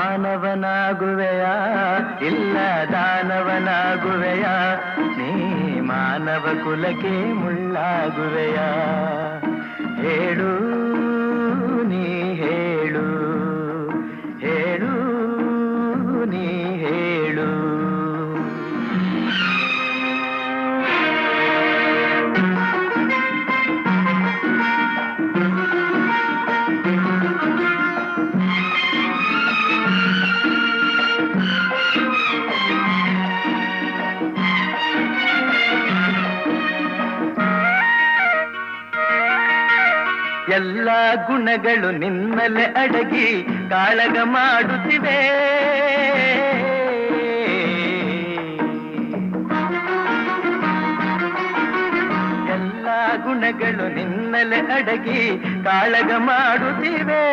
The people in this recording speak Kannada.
ಮಾನವನಾಗುವೆಯಾ ಇಲ್ಲ ದಾನವನಾಗುವೆಯಾ ನೀ ಮಾನವ ಕುಲಕ್ಕೆ ಮುಳ್ಳಾಗುವೆಯಾ ಹೇಳು ನೀ ಹೇಳು ಹೇಳು ನೀ ಹೇಳು ಎಲ್ಲ ಗುಣಗಳು ನಿನ್ನಲೆ ಅಡಗಿ ಕಾಳಗ ಮಾಡುತ್ತಿವೆ ಎಲ್ಲ ಗುಣಗಳು ನಿನ್ನಲೆ ಅಡಗಿ ಕಾಳಗ ಮಾಡುತ್ತಿವೆ